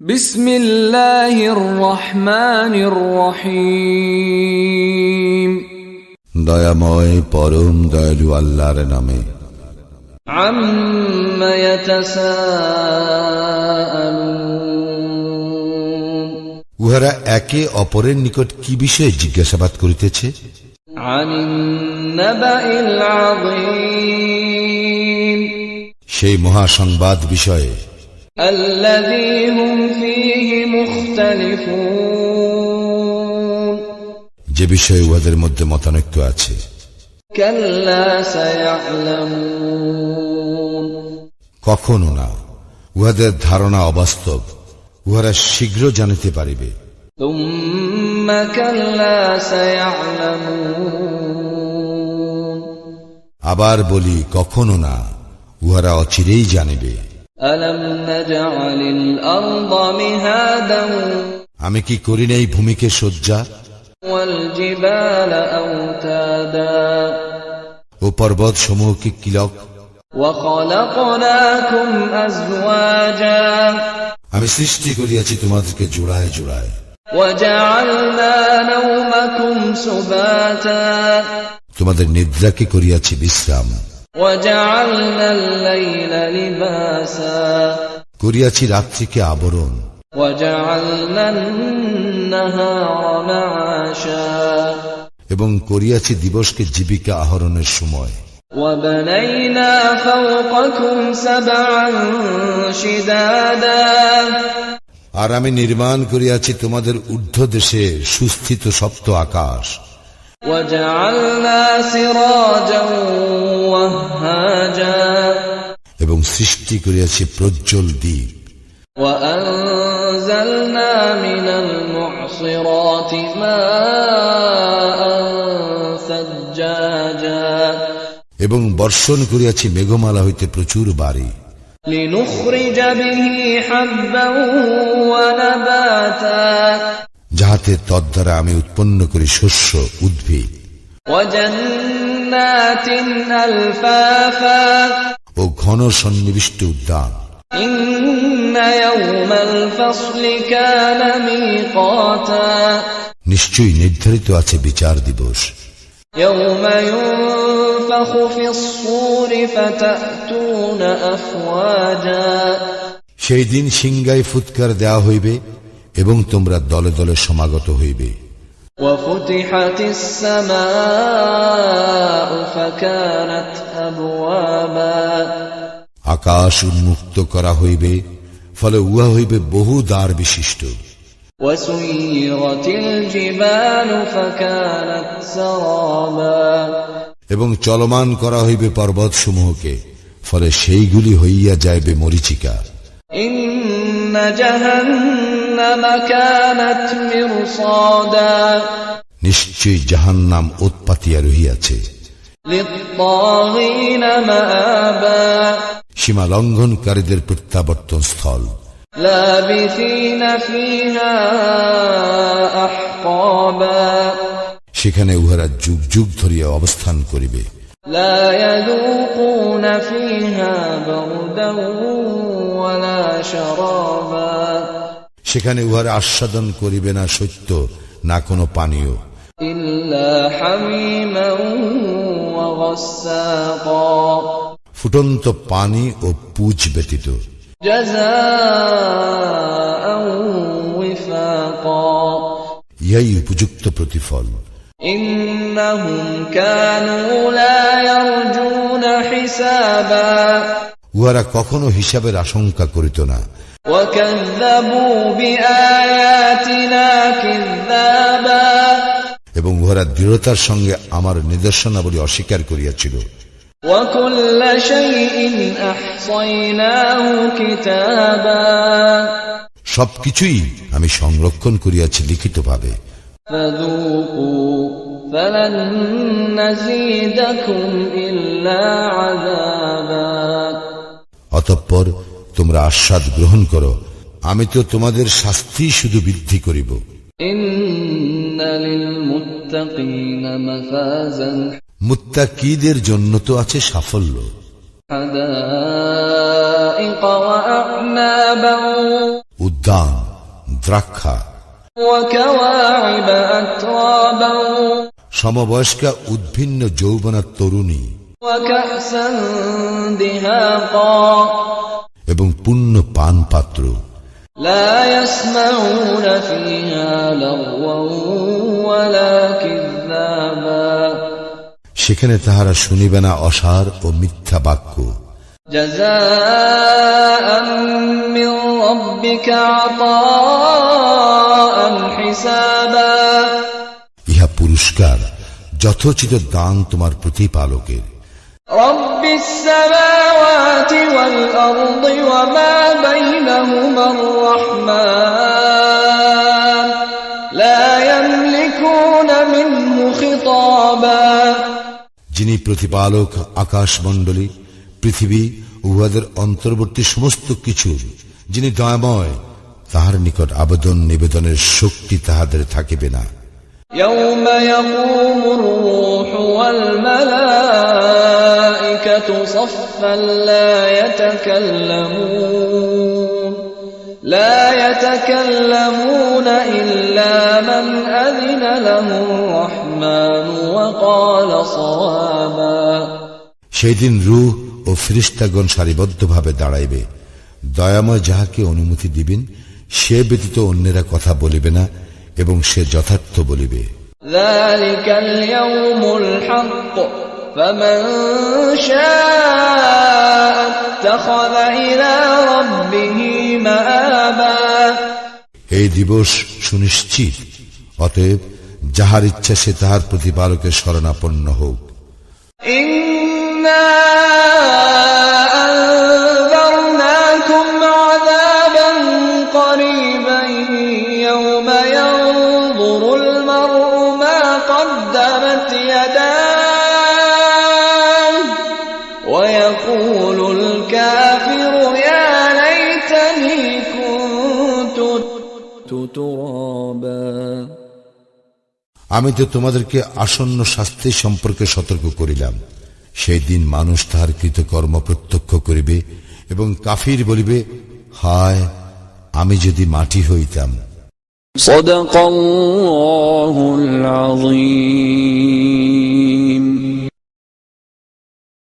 বিসমিল্লাহির রহমানির রহিম। দয়াময় পরম দয়ালু আল্লাহর নামে। আম্মা ইয়াতাসাআলুন, উহারা একে অপরের নিকট কি বিষয়ে জিজ্ঞাসাবাদ করিতেছে? আনিন নাবাইল আযীম, সেই মহাসংবাদ বিষয়ে আল্লাযী হুম ফীহি মুখতালিফুন, যে বিষয়ে উহাদের মধ্যে মতানৈক্য আছে। কাল্লা সায়া'লামুন, কখনো না, উহাদের ধারণা অবাস্তব, উহারা শীঘ্র জানিতে পারিবে। তুম্মা কাল্লা সায়া'লামুন, আবার বলি, কখনো না, উহারা অচিরেই জানিবে। আলাম নাজআলিল আরদা মিহাদান আমি কি করি নাই ভূমিকে শয্যা ওয়াল জিবালা আওতাদা ও পর্বত সমূহকে কিলক। ওয়া খালাকনাকুম আজওয়াজা, আমি সৃষ্টি করিয়াছি তোমাদেরকে জোড়ায় জোড়ায়। ওয়া জাআলনা নাওমাকুম সুবাতা, তোমাদের নিদ্রাকে করিয়াছি বিশ্রাম। ওয়া জাআলনাল লাইলা লিবাসা, করিয়াছি রাত্রিকে আবরণ। ওয়া জাআলনান নাহারা মাআশা, এবং করিয়াছি দিবসকে জীবিকা আহরণের সময়। ওয়া বানাইনা ফাওকাকুম সাবআন শিদাদা, আর আমি নির্মাণ করিয়াছি তোমাদের ঊর্ধ্ব দেশে সুস্থিত সপ্ত আকাশ। ওয়া জাআলনা সিরাজান ওয়াহাজা, এবং সৃষ্টি করিয়াছি প্রজ্জ্বল দ্বীপ। ওয়া আনজালনা মিনাল মু'সিরাতি মাআন সাজ্জাজা, এবং বর্ষণ করিয়াছি মেঘমালা হইতে প্রচুর বাড়ি। লিনুখরিজা বিহি হাব্বান ওয়া নাবাতা, যাহাতে তদ্বারা আমি উৎপন্ন করি শস্য উদ্ভিদ। ওয়া জান্নাতিন আলফাফা, ও ঘন সন্নিবিষ্ট উদ্যান। ইন্না ইয়াওমাল ফাসলি কানা মিকাতা, নিশ্চয়ই নির্ধারিত আছে বিচার দিবস। ইয়াওমা ইউনফাখু ফিস-সূরি ফাতা'তুনা আফওয়াজা, সেই দিন সিংগায় ফুৎকার দেওয়া হইবে এবং তোমরা দলে দলে সমাগত হইবে। ওয়া ফুতিহাতিস সামাউ ফাকানাত আবওয়াবা, আকাশ উন্মুক্ত করা হইবে, ফলে উহা হইবে বহু দ্বার বিশিষ্ট। ওয়া সুয়িরাতিল জিবালু ফাকানাত সারাবা, এবং চলমান করা হইবে পর্বত সমূহকে, ফলে সেইগুলি হইয়া যাইবে মরীচিকা। ইন্না জাহান্নামা কানাত মিরসাদা, নিশ্চয়ই জাহান্নাম উৎপাতিয়া রহিয়াছে। লিত-তাগীনা মাআবা, সীমা লঙ্ঘনকারীদের প্রত্যাবর্তন স্থল। লাবিসিনা ফিহা আহকাবা, সেখানে উহারা যুগ যুগ ধরিয়া অবস্থান করিবে। লা ইয়াযুকুনা ফিহা বারদান ওয়ালা শারাবা, সেখানে উহারা আস্বাদন করিবে না সত্য, না কোনো পানীয়, ইল্লা হামিমান ওয়া গাসসাকা, ফুটন্ত পানি ও পুজ ব্যতীত। জাযাআন ওয়িফাকা, ইহাই উপযুক্ত প্রতিফল। ইন্নাহুম কানু লা ইয়ারজুনা হিসাবা, উহারা কখনো হিসাবের আশঙ্কা করিত না। ওয়া কাযযাবু বিআয়াতিনা কিযযাবা, এবং উহারা দৃঢ়তার সঙ্গে আমার নিদর্শনাবলী অস্বীকার করিয়াছিল। ওয়া কুল্লা শাইইন আহসাইনাহু কিতাবা, সবকিছুই আমি সংরক্ষণ করিয়াছি লিখিতভাবে। ফাযূকু ফালান নাযীদাকুম ইল্লা আযাবা, অতঃপর তোমরা আস্বাদ গ্রহণ করো, আমি তো তোমাদের শাস্তি শুধু বৃদ্ধি করিব। ইন্না লিল মুত্তাকিনা মাফাজান, মুত্তাকীদের জন্য তো আছে সাফল্য। হাদাইকা ওয়া আ'নাবান, উদ্যান, দ্রাক্ষা, وكواعب أترابا সমবয়স্কা উদ্ভিন্ন যৌবনা তরুণী وكأسا دهاقا এবং পূর্ণ পান পাত্র। لا يسمعون فيها لغوا ولا كذابا সেখানে তাহারা শুনিবে না অসার ও মিথ্যা বাক্য। جزاء من ربك عطاء حسابا ইহা পুরস্কার, যথোচিত দান তোমার প্রতিপালকের। رب السماوات والأرض وما بينهما الرحمن لا يملكون منه خطابا যিনি প্রতিপালক আকাশমণ্ডলী, পৃথিবী, উহাদের অন্তর্বর্তী সমস্ত কিছু, যিনি দয়াময়, তাহার নিকট আবেদন নিবেদনের শক্তি তাহাদের থাকিবে না। يوم يقوم الروح والملائكة صفا لا يتكلمون إلا من أذن له الرحمن وقال صوابا সেই দিন রূহ ও ফেরেশতাগণ সারিবদ্ধভাবে দাঁড়াইবে। দয়াময় যাহাকে অনুমতি দিবেন সে ব্যতীত অন্যেরা কথা বলিবে না এবং সে যথার্থ বলিবে। ذلك اليوم الحق فمن شاء اتخذ إلى ربه مآبا এই দিবস সুনিশ্চিত, অতএব যাহার ইচ্ছা সে তাহার প্রতিপালকের শরণাপন্ন হোক। إنا أنذرناكم عذابا قريبا يوم ينظر المرء ما قدمت يداه ويقول الكافر يا ليتني كنت ترابا আমি তো তোমাদেরকে আসন্ন শাস্তি সম্পর্কে সতর্ক করিলাম। সেই দিন মানুষ তাহার কৃতকর্ম প্রত্যক্ষ করিবে এবং কাফির বলিবে, হায় আমি যদি মাটি হইতাম। صدق الله العظيم।